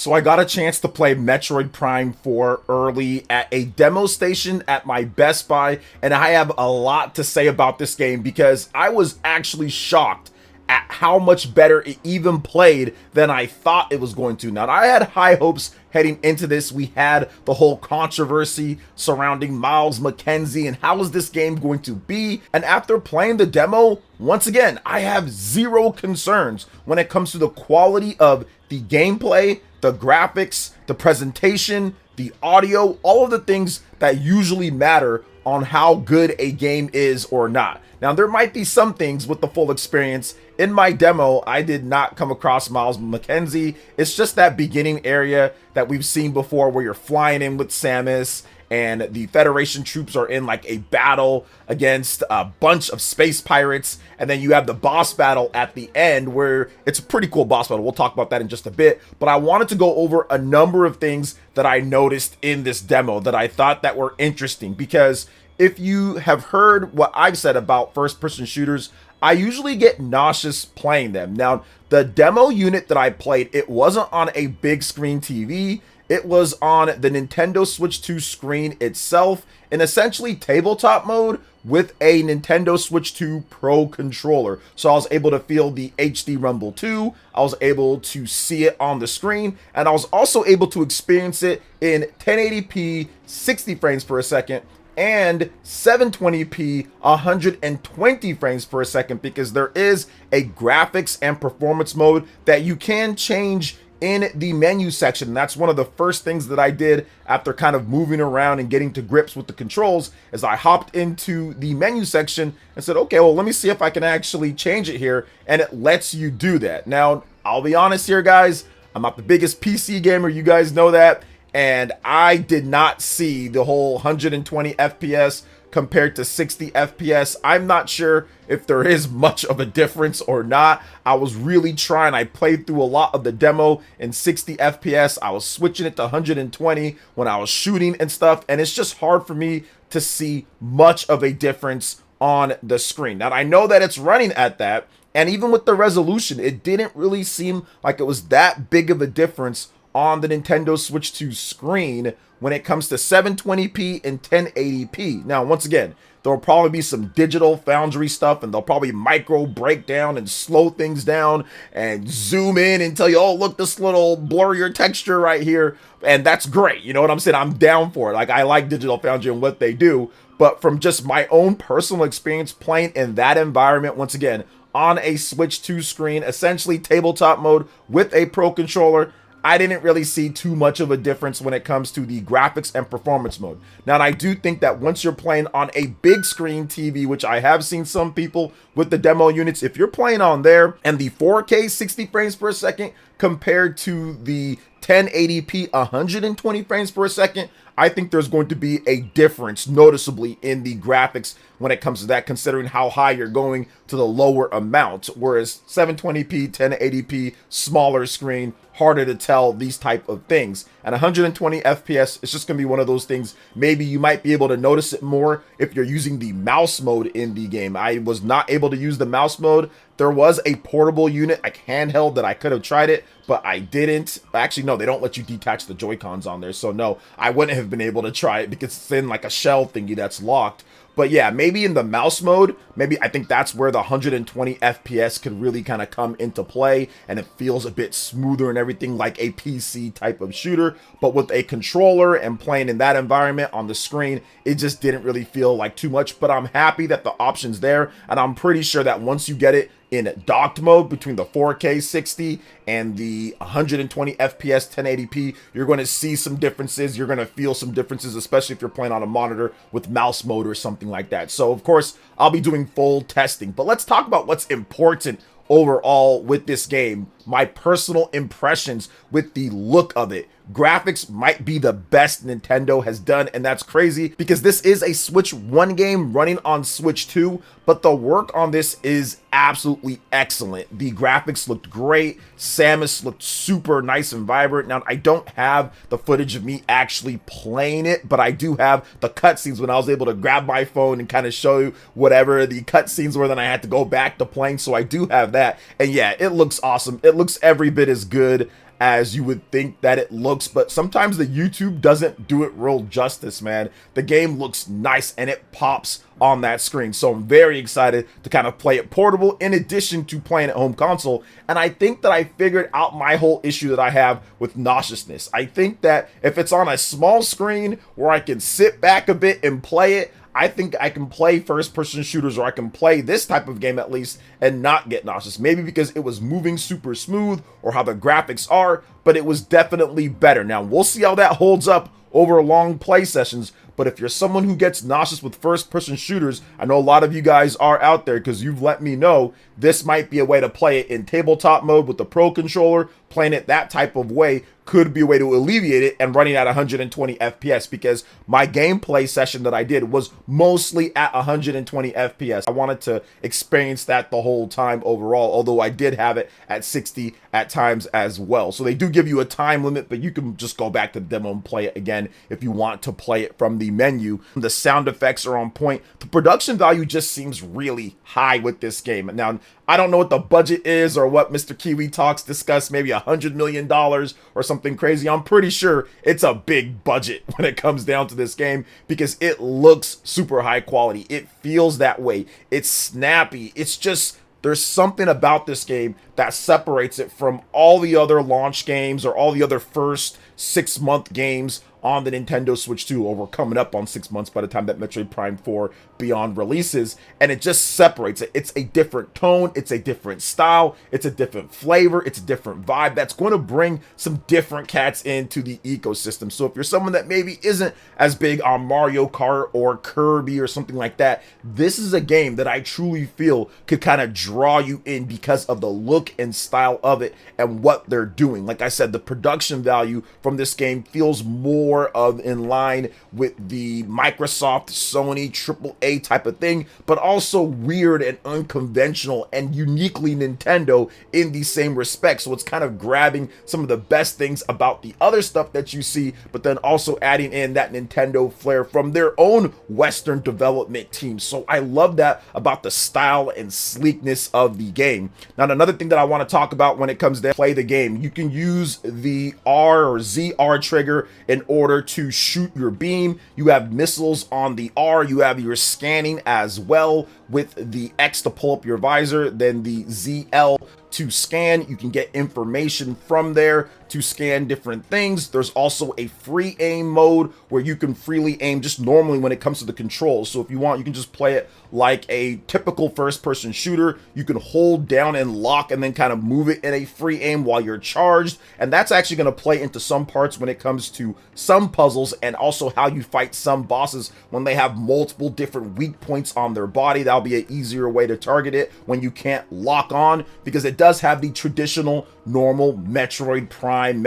So I got a chance to play Metroid Prime 4 early at a demo station at my Best Buy, and I have a lot to say about this game because I was actually shocked at how much better it even played than I thought it was going to. Now, I had high hopes heading into this. We had the whole controversy surrounding Miles McKenzie and how is this game going to be? And after playing the demo, once again, I have zero concerns when it comes to the quality of the gameplay, the graphics, the presentation, the audio, all of the things that usually matter on how good a game is or not. Now, there might be some things with the full experience. In my demo, I did not come across Miles McKenzie. It's just that beginning area that we've seen before where you're flying in with Samus and the Federation troops are in like a battle against a bunch of space pirates. And then you have the boss battle at the end where it's a pretty cool boss battle. We'll talk about that in just a bit. But I wanted to go over a number of things that I noticed in this demo that I thought that were interesting, because if you have heard what I've said about first-person shooters, I usually get nauseous playing them. Now, the demo unit that I played, it wasn't on a big screen TV. It was on the Nintendo Switch 2 screen itself in essentially tabletop mode with a Nintendo Switch 2 Pro controller. So I was able to feel the HD Rumble 2, I was able to see it on the screen, and I was also able to experience it in 1080p 60 frames per second and 720p 120 frames per second, because there is a graphics and performance mode that you can change in the menu section. And that's one of the first things that I did after kind of moving around and getting to grips with the controls, is I hopped into the menu section and said, okay, well, let me see if I can actually change it here. And it lets you do that. Now, I'll be honest here, guys, I'm not the biggest PC gamer, you guys know that. And I did not see the whole 120 FPS compared to 60 FPS. I'm not sure if there is much of a difference or not. I was really trying. I played through a lot of the demo in 60 FPS. I was switching it to 120 when I was shooting and stuff. And it's just hard for me to see much of a difference on the screen. Now, I know that it's running at that. And even with the resolution, it didn't really seem like it was that big of a difference on the Nintendo Switch 2 screen when it comes to 720p and 1080p. Now, once again, there will probably be some digital foundry stuff, and they'll probably micro break down and slow things down and zoom in and tell you, oh, look, this little blurrier texture right here. And that's great. You know what I'm saying? I'm down for it. Like, I like digital foundry and what they do. But from just my own personal experience playing in that environment, once again, on a Switch 2 screen, essentially tabletop mode with a Pro controller, I didn't really see too much of a difference when it comes to the graphics and performance mode. Now, and I do think that once you're playing on a big screen TV, which I have seen some people with the demo units, if you're playing on there and the 4K 60 frames per second compared to the 1080p 120 frames per second, I think there's going to be a difference noticeably in the graphics when it comes to that, considering how high you're going to the lower amount. Whereas 720p, 1080p, smaller screen, harder to tell these type of things. And 120 FPS, it's just going to be one of those things. Maybe you might be able to notice it more if you're using the mouse mode in the game. I was not able to use the mouse mode. There was a portable unit, like handheld, that I could have tried it, but I didn't. Actually, no, they don't let you detach the Joy-Cons on there. So no, I wouldn't have been able to try it because it's in like a shell thingy that's locked. But yeah, maybe in the mouse mode, maybe I think that's where the 120 FPS could really kind of come into play, and it feels a bit smoother and everything, like a PC type of shooter. But with a controller and playing in that environment on the screen, it just didn't really feel like too much. But I'm happy that the option's there, and I'm pretty sure that once you get it in docked mode between the 4K 60 and the 120 FPS 1080p, you're going to see some differences. You're going to feel some differences, especially if you're playing on a monitor with mouse mode or something like that. So, of course, I'll be doing full testing. But let's talk about what's important overall with this game. My personal impressions with the look of it. Graphics might be the best Nintendo has done, and that's crazy because this is a Switch 1 game running on Switch 2, but the work on this is absolutely excellent. The graphics looked great. Samus looked super nice and vibrant. Now, I don't have the footage of me actually playing it, but I do have the cutscenes when I was able to grab my phone and kind of show you whatever the cutscenes were. Then I had to go back to playing, so I do have that. And yeah, it looks awesome. It looks every bit as good as you would think that it looks, but sometimes the YouTube doesn't do it real justice, man. The game looks nice and it pops on that screen. So I'm very excited to kind of play it portable in addition to playing at home console. And I think that I figured out my whole issue that I have with nauseousness. I think that if it's on a small screen where I can sit back a bit and play it, I think I can play first-person shooters, or I can play this type of game at least, and not get nauseous. Maybe because it was moving super smooth or how the graphics are, but it was definitely better. Now, we'll see how that holds up over long play sessions, but if you're someone who gets nauseous with first-person shooters, I know a lot of you guys are out there because you've let me know, this might be a way to play it in tabletop mode with the Pro Controller. Playing it that type of way could be a way to alleviate it, and running at 120 FPS, because my gameplay session that I did was mostly at 120 FPS. I wanted to experience that the whole time overall, although I did have it at 60 at times as well. So they do give you a time limit, but you can just go back to the demo and play it again if you want to play it from the menu. The sound effects are on point. The production value just seems really high with this game. Now, I don't know what the budget is or what Mr. Kiwi Talks discussed, maybe $100 million or something crazy. I'm pretty sure it's a big budget when it comes down to this game, because it looks super high quality. It feels that way. It's snappy. It's just, there's something about this game that separates it from all the other launch games or all the other first 6-month games on the Nintendo Switch 2, or we're coming up on 6 months by the time that Metroid Prime 4 Beyond releases, and it just separates it. It's a different tone, it's a different style, it's a different flavor, it's a different vibe that's going to bring some different cats into the ecosystem. So if you're someone that maybe isn't as big on Mario Kart or Kirby or something like that, this is a game that I truly feel could kind of draw you in because of the look and style of it and what they're doing. Like I said, the production value from this game feels more of in line with the Microsoft, Sony, AAA type of thing, but also weird and unconventional and uniquely Nintendo in the same respect. So it's kind of grabbing some of the best things about the other stuff that you see, but then also adding in that Nintendo flair from their own Western development team. So I love that about the style and sleekness of the game. Now, another thing that I want to talk about when it comes to play the game, you can use the R or ZR trigger in order to shoot your beam. You have missiles on the R, you have your scanning as well with the X to pull up your visor, then the ZL to scan. You can get information from there to scan different things. There's also a free aim mode where you can freely aim just normally when it comes to the controls. So if you want, you can just play it like a typical first-person shooter. You can hold down and lock and then kind of move it in a free aim while you're charged. And that's actually going to play into some parts when it comes to some puzzles, and also how you fight some bosses when they have multiple different weak points on their body. That'll be an easier way to target it when you can't lock on, because it does have the traditional normal Metroid Prime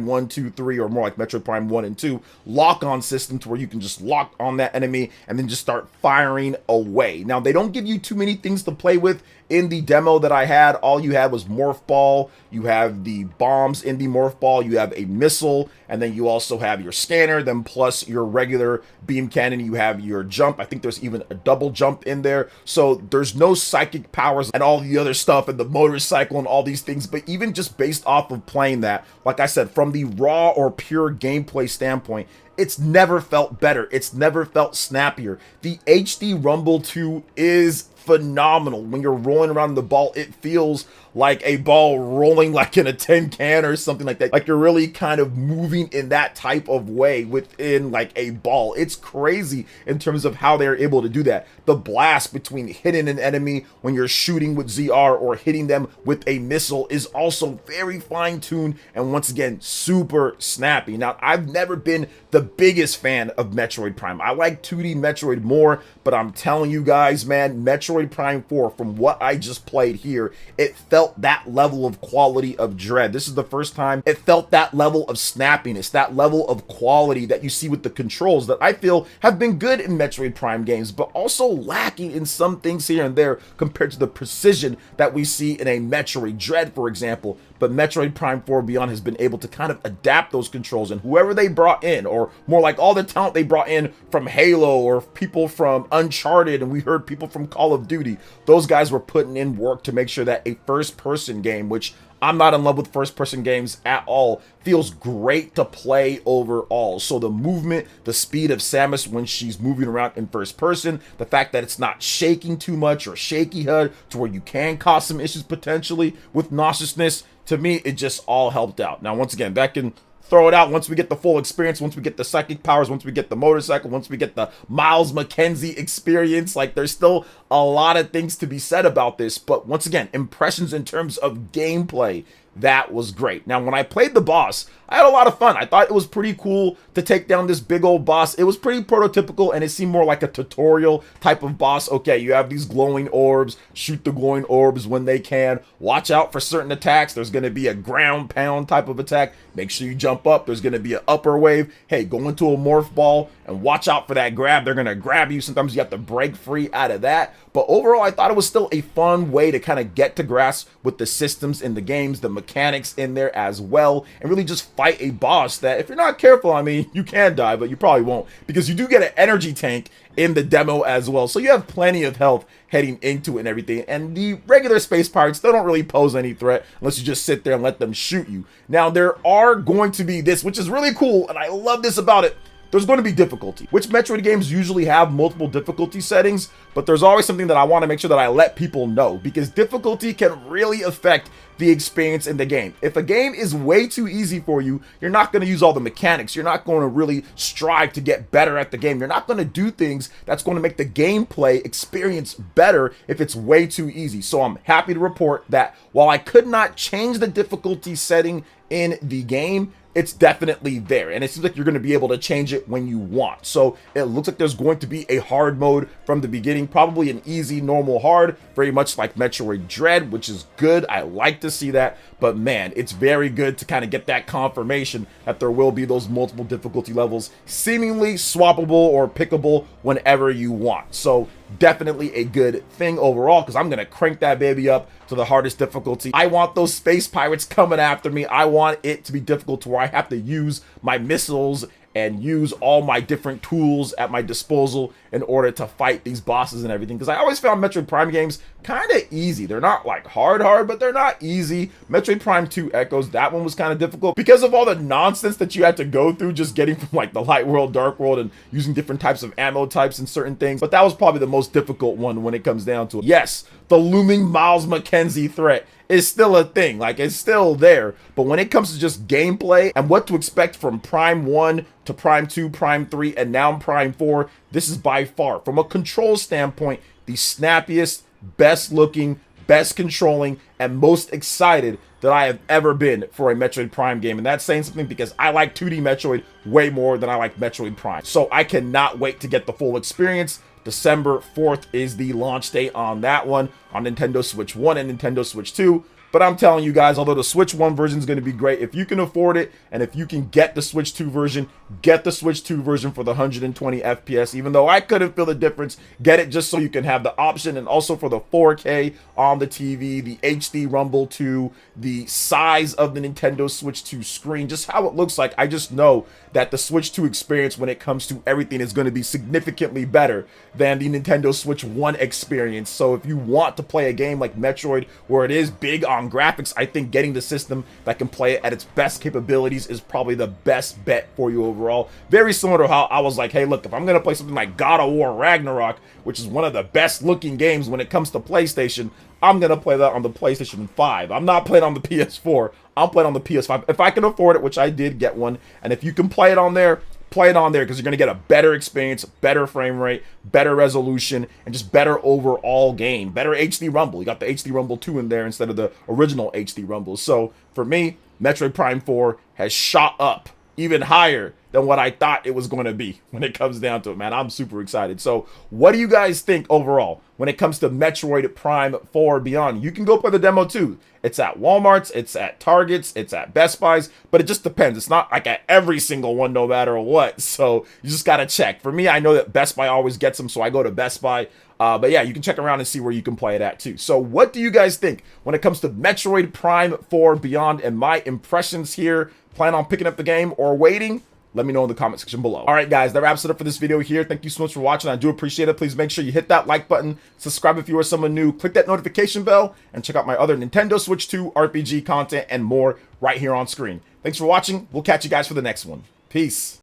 1, 2, 3, or more like Metroid Prime 1 and 2 lock-on system, to where you can just lock on that enemy and then just start firing away. Now, they don't give you too many things to play with in the demo that I had. All you had was Morph Ball, you have the bombs in the Morph Ball, you have a missile, and then you also have your scanner, then plus your regular beam cannon, you have your jump. I think there's even a double jump in there. So there's no psychic powers and all the other stuff and the motorcycle and all these things, but even just based off of playing that, like I said, from the raw or pure gameplay standpoint, it's never felt better. It's never felt snappier. The HD Rumble 2 is phenomenal. When you're rolling around the ball, it feels like a ball rolling like in a tin can or something like that. Like you're really kind of moving in that type of way within like a ball. It's crazy in terms of how they're able to do that. The blast between hitting an enemy when you're shooting with ZR or hitting them with a missile is also very fine-tuned and once again super snappy. Now, I've never been the biggest fan of Metroid Prime. I like 2D Metroid more, but I'm telling you guys, man, Metroid Prime 4, from what I just played here, it felt that level of quality of dread. This is the first time it felt that level of snappiness, that level of quality that you see with the controls that I feel have been good in Metroid Prime games, but also lacking in some things here and there compared to the precision that we see in a Metroid Dread, for example. But Metroid Prime 4 Beyond has been able to kind of adapt those controls, and whoever they brought in, or more like all the talent they brought in from Halo or people from Uncharted, and we heard people from Call of Duty, those guys were putting in work to make sure that a first-person game, which I'm not in love with first-person games at all. Feels great to play overall. So the movement, the speed of Samus when she's moving around in first person, the fact that it's not shaking too much or shaky HUD to where you can cause some issues potentially with nauseousness, to me, it just all helped out. Now, once again, that can throw it out once we get the full experience, once we get the psychic powers, once we get the motorcycle, once we get the Miles McKenzie experience. Like, there's still a lot of things to be said about this, but once again, impressions in terms of gameplay, that was great. Now, when I played the boss, I had a lot of fun. I thought it was pretty cool to take down this big old boss. It was pretty prototypical, and it seemed more like a tutorial type of boss. Okay, you have these glowing orbs. Shoot the glowing orbs when they can. Watch out for certain attacks. There's going to be a ground pound type of attack. Make sure you jump up. There's going to be an upper wave. Hey, go into a morph ball and watch out for that grab. They're going to grab you. Sometimes you have to break free out of that. But overall, I thought it was still a fun way to kind of get to grasp with the systems in the games, the mechanics in there as well, and really just fight a boss that, if you're not careful, I mean, you can die, but you probably won't, because you do get an energy tank in the demo as well. So you have plenty of health heading into it and everything. And the regular space pirates, they don't really pose any threat unless you just sit there and let them shoot you. Now, there are going to be this, which is really cool, and I love this about it. There's going to be difficulty, which Metroid games usually have multiple difficulty settings, but there's always something that I want to make sure that I let people know, because difficulty can really affect the experience in the game. If a game is way too easy for you, you're not going to use all the mechanics. You're not going to really strive to get better at the game. You're not going to do things that's going to make the gameplay experience better if it's way too easy. So I'm happy to report that while I could not change the difficulty setting in the game, it's definitely there, and it seems like you're going to be able to change it when you want. So it looks like there's going to be a hard mode from the beginning, probably an easy, normal, hard, very much like Metroid Dread, which is good. I like to see that, but man, it's very good to kind of get that confirmation that there will be those multiple difficulty levels, seemingly swappable or pickable whenever you want. So definitely a good thing overall, because I'm going to crank that baby up to the hardest difficulty. I want those space pirates coming after me. I want it to be difficult to where I have to use my missiles and use all my different tools at my disposal in order to fight these bosses and everything. Because I always found Metroid Prime games kind of easy. They're not like hard, but they're not easy. Metroid Prime 2 Echoes, that one was kind of difficult because of all the nonsense that you had to go through just getting from like the light world, dark world, and using different types of ammo types and certain things. But that was probably the most difficult one when it comes down to it. Yes, the looming Miles McKenzie threat is still a thing. Like, it's still there. But when it comes to just gameplay and what to expect from Prime 1 to Prime 2, Prime 3, and now Prime 4, this is by far, from a control standpoint, the snappiest, best looking, best controlling, and most excited that I have ever been for a Metroid Prime game. And that's saying something, because I like 2D Metroid way more than I like Metroid Prime. So I cannot wait to get the full experience. December 4th is the launch date on that one, on Nintendo Switch 1 and Nintendo Switch 2. But I'm telling you guys, although the Switch 1 version is going to be great, if you can afford it, and if you can get the Switch 2 version, get the Switch 2 version for the 120 FPS. Even though I couldn't feel the difference, get it just so you can have the option, and also for the 4K on the TV, the HD Rumble 2, the size of the Nintendo Switch 2 screen, just how it looks like. I just know that the Switch 2 experience when it comes to everything is going to be significantly better than the Nintendo Switch 1 experience. So if you want to play a game like Metroid, where it is big on graphics, I think getting the system that can play it at its best capabilities is probably the best bet for you overall. Very similar to how I was like, hey, look, if I'm going to play something like God of War Ragnarok, which is one of the best looking games when it comes to PlayStation, I'm going to play that on the PlayStation 5. I'm not playing on the PS4. I'm playing on the PS5. If I can afford it, which I did get one, and if you can play it on there, play it on there, because you're going to get a better experience, better frame rate, better resolution, and just better overall game. Better HD Rumble. You got the HD Rumble 2 in there instead of the original HD Rumble. So for me, Metroid Prime 4 has shot up even higher than what I thought it was going to be when it comes down to it, man. I'm super excited. So what do you guys think overall when it comes to Metroid Prime 4 Beyond? You can go play the demo too. It's at Walmart's, it's at Target's, it's at Best Buy's, but it just depends. It's not like at every single one no matter what. So you just got to check. For me, I know that Best Buy always gets them, so I go to Best Buy. But yeah, you can check around and see where you can play it at too. So what do you guys think when it comes to Metroid Prime 4 Beyond and my impressions here? Plan on picking up the game or waiting? Let me know in the comment section below. All right, guys, that wraps it up for this video here. Thank you so much for watching. I do appreciate it. Please make sure you hit that like button, subscribe if you are someone new, click that notification bell, and check out my other Nintendo Switch 2 RPG content and more right here on screen. Thanks for watching. We'll catch you guys for the next one. Peace.